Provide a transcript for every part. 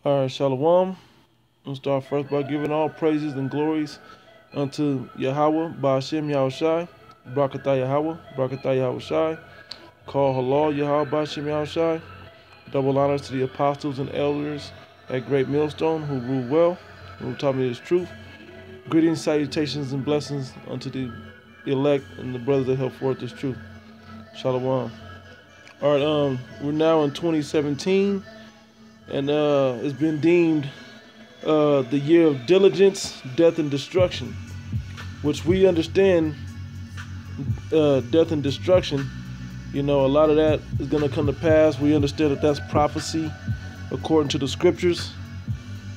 All right, Shalom. We'll start first by giving all praises and glories unto Yahweh, Ba'ashem Yahushai, Brakatah Yahweh, Brakatah Yahushai, call halal Yahweh, Ba'ashem Yahushai. Double honors to the apostles and elders at Great Millstone who rule well, who taught me this truth. Greetings, salutations, and blessings unto the elect and the brothers that help forth this truth. Shalom. All right, we're now in 2017, and it's been deemed the year of diligence, death, and destruction, which we understand death and destruction. You know, a lot of that is going to come to pass. We understand that that's prophecy according to the scriptures,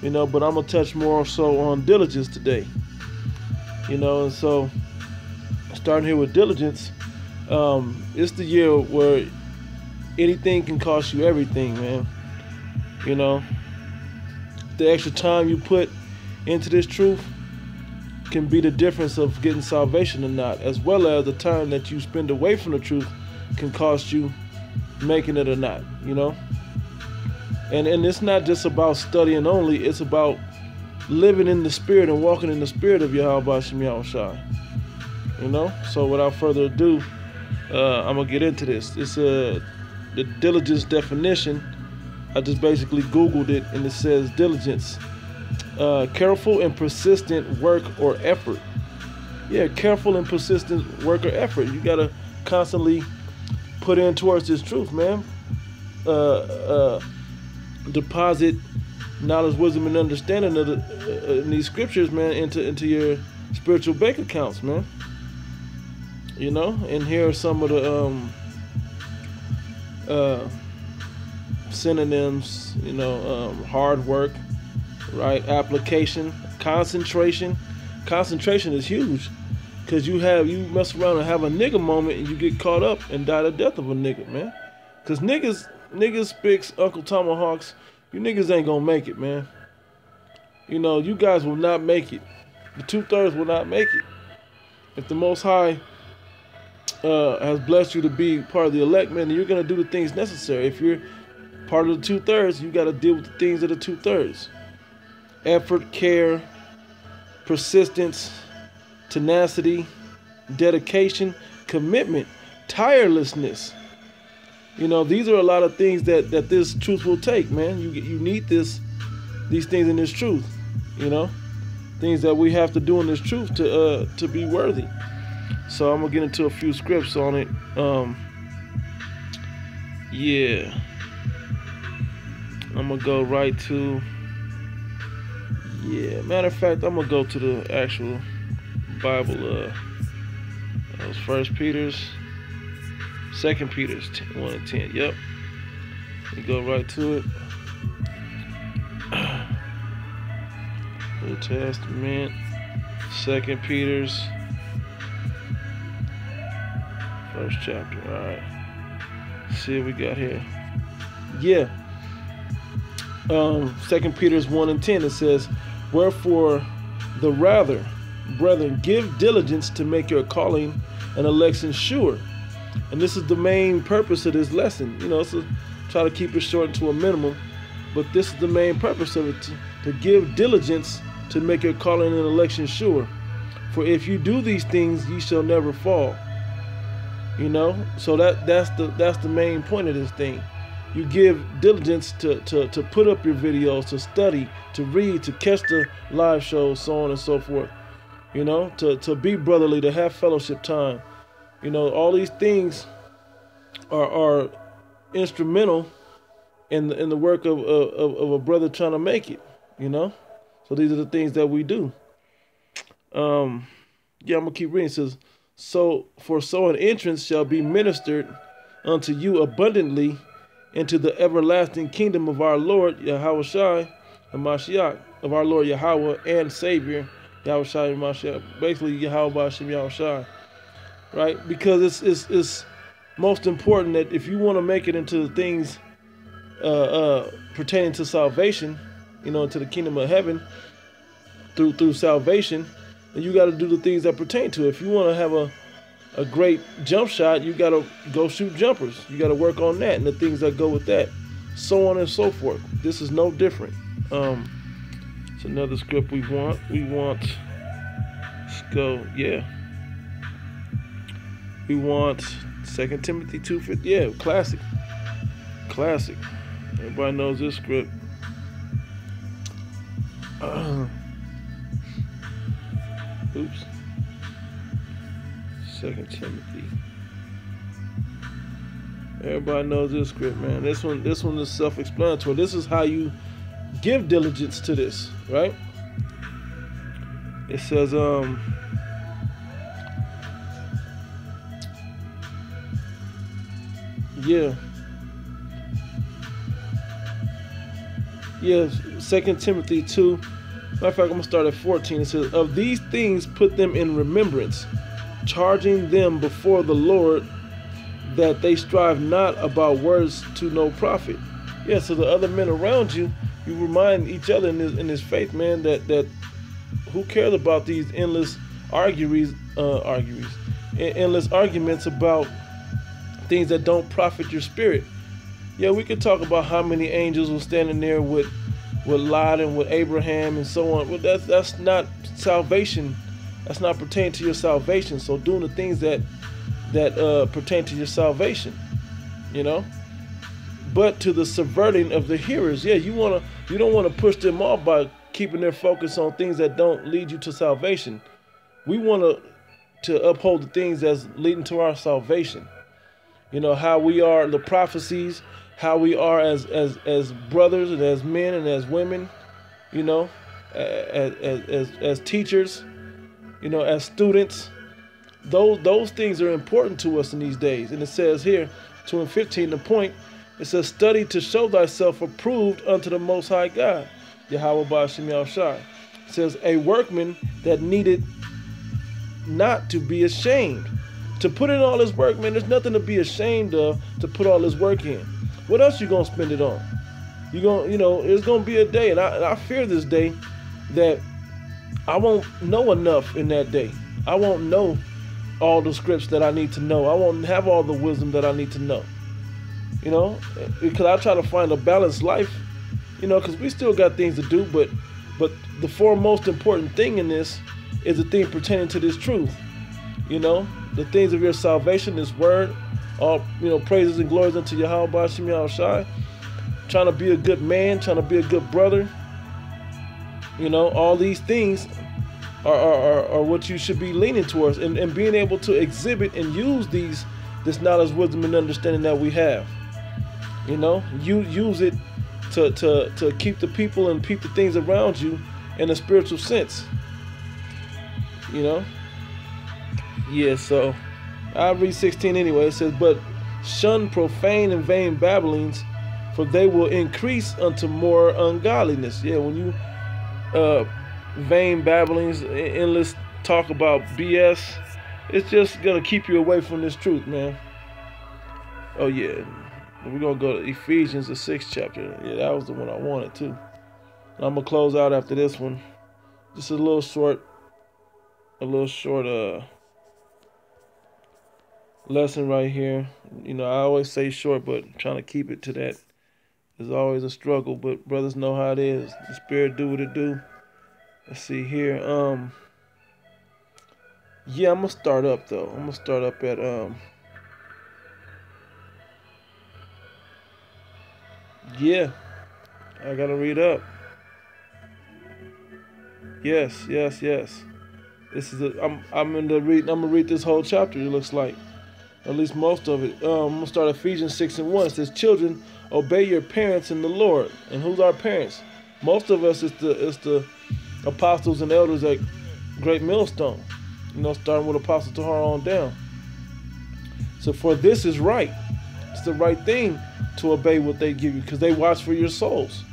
you know, but I'm going to touch more so on diligence today, you know, and so starting here with diligence, it's the year where anything can cost you everything, man. You know, the extra time you put into this truth can be the difference of getting salvation or not, as well as the time that you spend away from the truth can cost you making it or not, you know. And it's not just about studying only, it's about living in the spirit and walking in the spirit of Yahweh Ba'ashem Yahushai, you know. So without further ado, I'm gonna get into this. It's the diligence definition. I just basically Googled it, and it says diligence, careful and persistent work or effort. Yeah, careful and persistent work or effort. You gotta constantly put in towards this truth, man. Deposit knowledge, wisdom, and understanding of in these scriptures, man, into your spiritual bank accounts, man. You know, and here are some of the synonyms, you know, hard work, right? Application, concentration. Concentration is huge, because you mess around and have a nigga moment and you get caught up and die the death of a nigga, man. Because niggas speaks Uncle Tomahawks, you niggas ain't gonna make it, man. You know, you guys will not make it. The 2/3 will not make it. If the Most High has blessed you to be part of the elect, man, then you're gonna do the things necessary. If you're part of the 2/3, you got to deal with the things of the 2/3. Effort, care, persistence, tenacity, dedication, commitment, tirelessness. You know, these are a lot of things that this truth will take, man. You need these things in this truth. You know, things that we have to do in this truth to be worthy. So I'm gonna get into a few scripts on it. Yeah. I'm gonna go right to, yeah, matter of fact, I'm gonna go to the actual Bible. That was 1 Peter's, 2 Peter's 1 and 10. Yep. We go right to it. New Testament, 2 Peter's, first chapter. All right. Let's see what we got here. Yeah. 2 Peter's 1 and 10, it says, wherefore the rather, brethren, give diligence to make your calling and election sure. And this is the main purpose of this lesson. You know, so try to keep it short to a minimum, but this is the main purpose of it, to give diligence to make your calling and election sure. For if you do these things, ye shall never fall. You know, so that's the main point of this thing. You give diligence to put up your videos, to study, to read, to catch the live shows, so on and so forth. You know, to be brotherly, to have fellowship time. You know, all these things are instrumental in the work of a brother trying to make it. You know, so these are the things that we do. Yeah, I'm gonna keep reading. It says, so an entrance shall be ministered unto you abundantly into the everlasting kingdom of our Lord Yahushai and Mashiach, of our Lord Yahweh and Savior Yahushai and Mashiach, basically Yahweh Ba'ashem Yahushai, right? Because it's most important that if you want to make it into the things pertaining to salvation, you know, into the kingdom of heaven through salvation, then you got to do the things that pertain to it. If you want to have a great jump shot, you got to go shoot jumpers. You got to work on that and the things that go with that, so on and so forth. This is no different. It's another script we want. Let's go. Yeah. We want 2 Timothy 2:50. Yeah, classic. Classic. Everybody knows this script. Oops. 2 Timothy. Everybody knows this script, man. This one is self-explanatory. This is how you give diligence to this, right? It says, yeah, 2 Timothy 2. Matter of fact, I'm going to start at 14. It says, of these things put them in remembrance, charging them before the Lord that they strive not about words to no profit. Yeah, so the other men around you, you remind each other in this faith, man, that who cares about these endless endless arguments about things that don't profit your spirit. Yeah, we could talk about how many angels were standing there with Lot and with Abraham and so on. Well, that's not salvation. That's not pertaining to your salvation. So doing the things that pertain to your salvation, you know. But to the subverting of the hearers, yeah, you don't want to push them off by keeping their focus on things that don't lead you to salvation. We want to uphold the things that's leading to our salvation. You know, how we are, the prophecies, how we are as brothers and as men and as women, you know, as teachers, you know, as students. Those things are important to us in these days. And it says here, 2 and 15, the point, it says, study to show thyself approved unto the Most High God, Yahweh Ba'ashem Yahushai. It says, a workman that needed not to be ashamed. To put in all this work, man, there's nothing to be ashamed of to put all this work in. What else you gonna spend it on? You know, it's gonna be a day, and I fear this day that I won't know enough in that day. I won't know all the scripts that I need to know. I won't have all the wisdom that I need to know. You know, because I try to find a balanced life, you know, because we still got things to do, but the foremost important thing in this is the thing pertaining to this truth. You know, the things of your salvation, this word, all, you know, praises and glories unto Yahweh Ba'ashem Yahushai. Trying to be a good man, trying to be a good brother. You know, all these things are what you should be leaning towards, and being able to exhibit and use this knowledge, wisdom, and understanding that we have. You know, you use it to keep the people and keep the things around you in a spiritual sense. You know? Yeah, so I'll read 16 anyway. It says, but shun profane and vain babblings, for they will increase unto more ungodliness. Yeah, when you vain babblings, endless talk about BS, it's just gonna keep you away from this truth, man. Oh yeah, we're gonna go to Ephesians, the 6th chapter. Yeah, that was the one I wanted too. And I'm gonna close out after this one. Just a little short lesson right here. You know, I always say short, but trying to keep it to that is always a struggle. But brothers know how it is. The Spirit do what it do. Let's see here. Yeah, I'm gonna start up though. I'm gonna start up at yeah, I gotta read up. Yes. This is I'm gonna read this whole chapter. It looks like, at least most of it. I'm gonna start Ephesians 6 and 1. It says, children, obey your parents in the Lord. And who's our parents? Most of us is the apostles and elders at Great Millstone. You know, starting with Apostle Tahar on down. So for this is right. It's the right thing to obey what they give you, because they watch for your souls.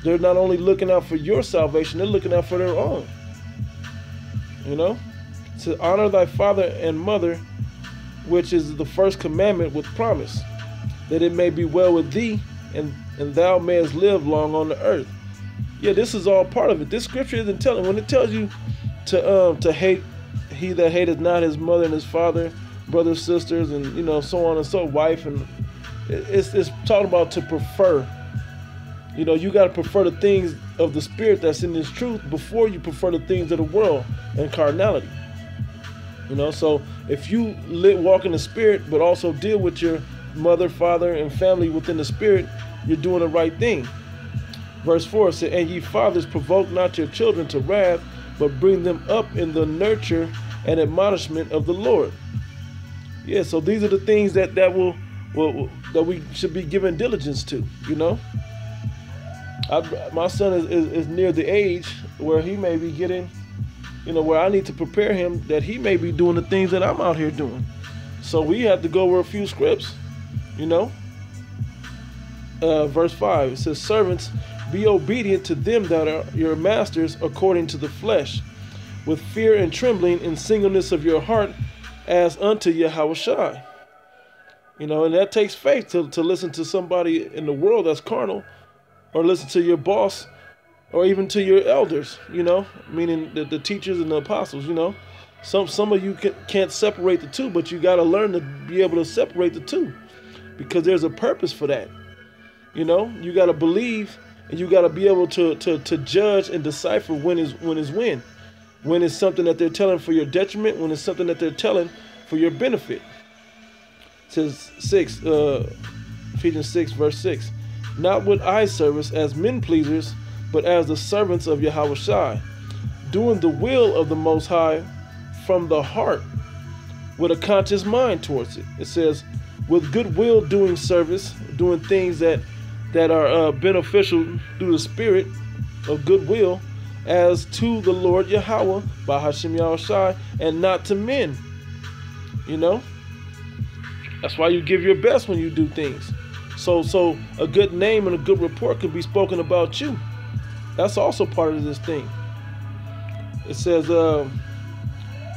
They're not only looking out for your salvation, they're looking out for their own. You know? To honor thy father and mother, which is the first commandment with promise, that it may be well with thee, and thou mayest live long on the earth. Yeah, this is all part of it. This scripture isn't telling. When it tells you to hate he that hateth not his mother and his father, brothers, sisters, and you know, so on and so, wife, and it's talking about to prefer You know, you got to prefer the things of the spirit that's in this truth before you prefer the things of the world and carnality. You know, so if you walk in the spirit, but also deal with your mother, father, and family within the spirit, you're doing the right thing. Verse 4 says, and ye fathers, provoke not your children to wrath, but bring them up in the nurture and admonishment of the Lord. Yeah, so these are the things that we should be giving diligence to, you know. My son is near the age where he may be getting, you know, where I need to prepare him that he may be doing the things that I'm out here doing. So we have to go over a few scripts, you know. Verse 5, it says, servants, be obedient to them that are your masters according to the flesh, with fear and trembling in singleness of your heart, as unto Yahushua. You know, and that takes faith to listen to somebody in the world that's carnal, or listen to your boss, or even to your elders, you know, meaning the teachers and the apostles, you know. Some of you can't separate the two, but you got to learn to be able to separate the two, because there's a purpose for that. You know, you got to believe, and you got to be able to judge and decipher when it's something that they're telling for your detriment, when it's something that they're telling for your benefit. It says Ephesians 6 verse 6, not with eye service as men pleasers, but as the servants of Yahushua, doing the will of the Most High from the heart, with a conscious mind towards it. It says, with good will doing service, doing things that are beneficial through the spirit of goodwill, as to the Lord Yahweh, by Hashem Yahushua, and not to men. You know? That's why you give your best when you do things. So a good name and a good report could be spoken about you. That's also part of this thing. It says,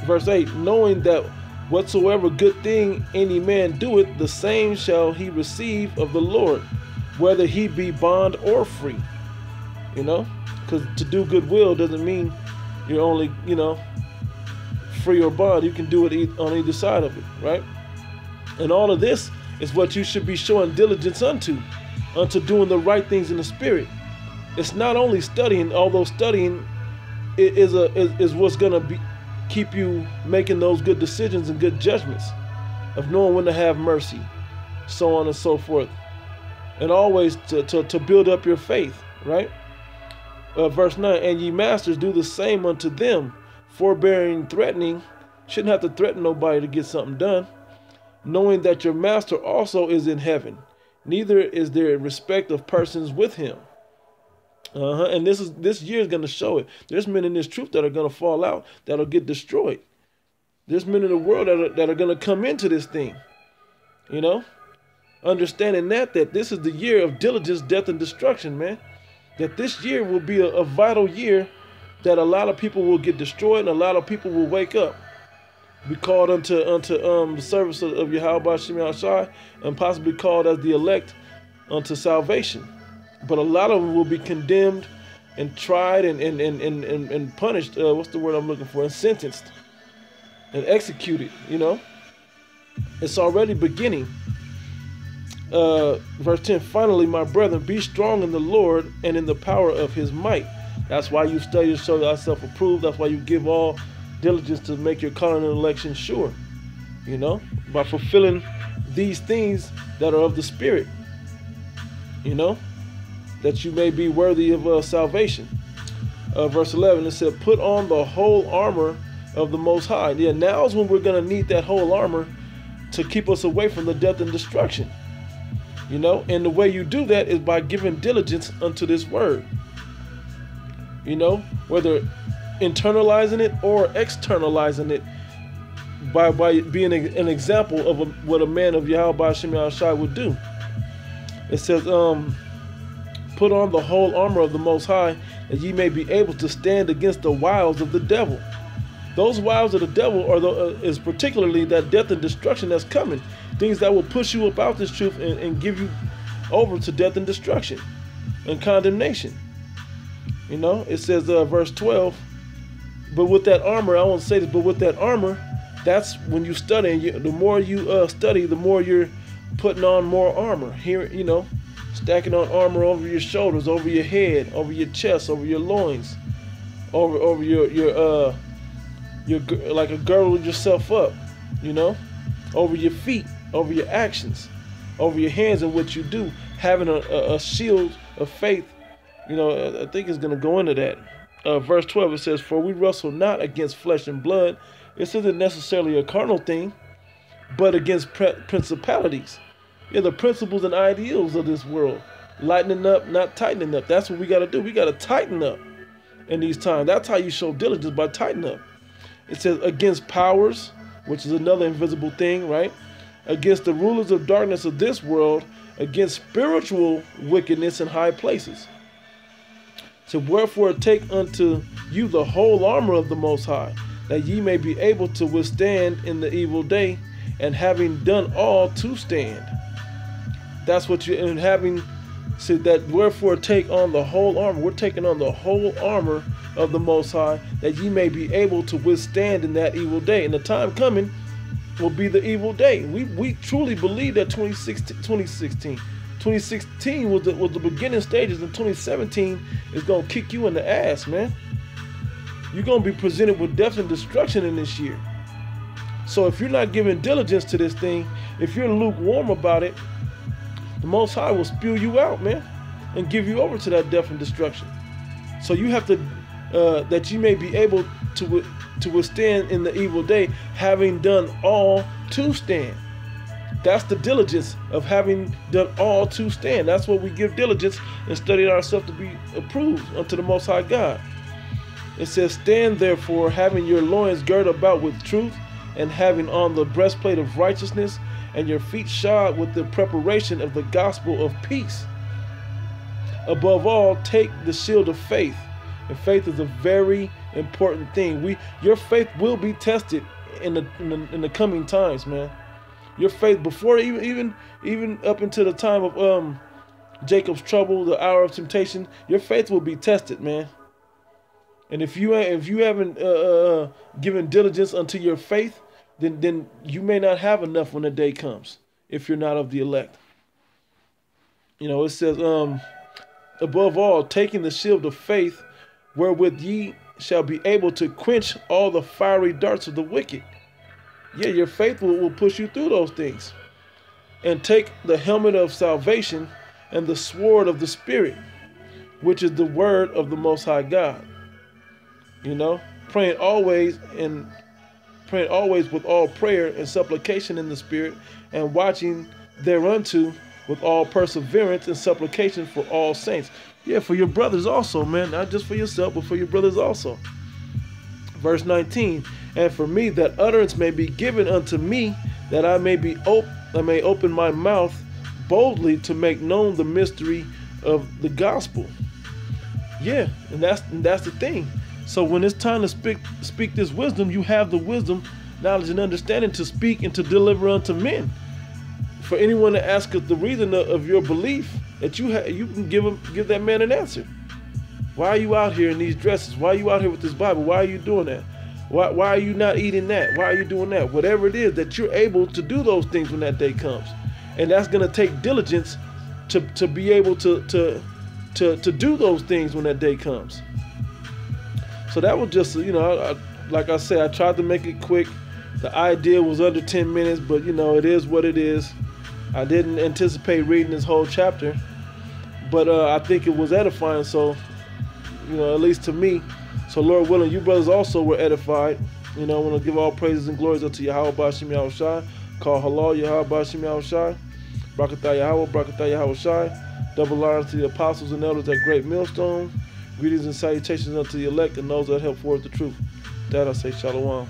verse 8, knowing that whatsoever good thing any man doeth, the same shall he receive of the Lord, whether he be bond or free. You know, because to do goodwill doesn't mean you're only, you know, free or bond. You can do it on either side of it, right? And all of this is what you should be showing diligence unto doing the right things in the spirit. It's not only studying, although studying is what's gonna keep you making those good decisions and good judgments of knowing when to have mercy, so on and so forth, and always to build up your faith, right? Verse 9, and ye masters, do the same unto them, forbearing, threatening. Shouldn't have to threaten nobody to get something done, knowing that your master also is in heaven, neither is there respect of persons with him. And this year is going to show it. There's men in this truth that are going to fall out, that'll get destroyed. There's men in the world that are going to come into this thing, you know, understanding that this is the year of diligence, death, and destruction, man. That this year will be a vital year, that a lot of people will get destroyed and a lot of people will wake up, be called unto the service of Yahweh Shem Yahushua, and possibly called as the elect unto salvation. But a lot of them will be condemned and tried and punished. What's the word I'm looking for? And sentenced and executed. You know, it's already beginning. Verse 10, finally, my brethren, be strong in the Lord and in the power of his might. That's why you study to show thyself approved. That's why you give all diligence to make your calling and election sure. You know, by fulfilling these things that are of the Spirit. You know, that you may be worthy of salvation. Verse 11, it said, put on the whole armor of the Most High. Yeah, now is when we're going to need that whole armor to keep us away from the death and destruction. You know, and the way you do that is by giving diligence unto this word. You know, whether internalizing it or externalizing it by being an example of what a man of Yahweh Shem Yahushua would do. It says, put on the whole armor of the Most High, that ye may be able to stand against the wiles of the devil. Those wiles of the devil is particularly that death and destruction that's coming. Things that will push you about this truth and give you over to death and destruction and condemnation. You know, it says, verse 12, but with that armor, I won't say this, but with that armor, that's when you study. And the more you study, the more you're putting on more armor. Here, you know, Stacking on armor over your shoulders, over your head, over your chest, over your loins, over your like a girdle yourself up, you know, over your feet, over your actions, over your hands and what you do, having a shield of faith. You know, I think it's going to go into that. Verse 12, it says, "For we wrestle not against flesh and blood." This isn't necessarily a carnal thing, but against principalities. Yeah, the principles and ideals of this world. Lightening up, not tightening up. That's what we got to do. We got to tighten up in these times. That's how you show diligence, by tightening up. It says against powers, which is another invisible thing, right? Against the rulers of darkness of this world, against spiritual wickedness in high places. So wherefore take unto you the whole armor of the Most High, that ye may be able to withstand in the evil day, and having done all to stand. That's what you, and having said that, wherefore take on the whole armor. We're taking on the whole armor of the Most High, that ye may be able to withstand in that evil day. And the time coming will be the evil day. We truly believe that 2016 was the beginning stages, and 2017 is going to kick you in the ass, man. You're going to be presented with death and destruction in this year. So if you're not giving diligence to this thing, if you're lukewarm about it, the Most High will spew you out, man, and give you over to that death and destruction. So you have to, that you may be able to withstand in the evil day, having done all to stand. That's the diligence of having done all to stand. That's what we give diligence and study ourselves to be approved unto the Most High God. It says, "Stand therefore, having your loins girded about with truth, and having on the breastplate of righteousness, and your feet shod with the preparation of the gospel of peace. Above all, take the shield of faith." And faith is a very important thing. Your faith will be tested in the coming times, man. Your faith, before even up until the time of Jacob's trouble, the hour of temptation, your faith will be tested, man. And if you haven't given diligence unto your faith, then you may not have enough when the day comes, if you're not of the elect. You know, it says, above all, taking the shield of faith, wherewith ye shall be able to quench all the fiery darts of the wicked. Yeah, your faith will push you through those things. And take the helmet of salvation and the sword of the Spirit, which is the word of the Most High God. You know, praying always with all prayer and supplication in the Spirit, and watching thereunto with all perseverance and supplication for all saints. Yeah, for your brothers also, man. Not just for yourself, but for your brothers also. Verse 19, "And for me, that utterance may be given unto me, that I may open my mouth boldly to make known the mystery of the gospel." Yeah, and that's the thing. So when it's time to speak this wisdom, you have the wisdom, knowledge, and understanding to speak and to deliver unto men. For anyone to ask us the reason of your belief, that you can give that man an answer. Why are you out here in these dresses? Why are you out here with this Bible? Why are you doing that? Why are you not eating that? Why are you doing that? Whatever it is, that you're able to do those things when that day comes. And that's going to take diligence to be able to do those things when that day comes. So that was just, you know, like I said, I tried to make it quick. The idea was under 10 minutes, but, you know, it is what it is. I didn't anticipate reading this whole chapter, but I think it was edifying, so, you know, at least to me. So, Lord willing, you brothers also were edified. You know, I want to give all praises and glories unto Yahweh Ba'Shem Yahushai. Call halal Yahweh Ba'Shem Yahushai. Barakatah Yahweh, Barakatah Yahushai. Double honor to the apostles and elders at Great Millstone. Greetings and salutations unto the elect and those that help forward the truth. That I say shalom.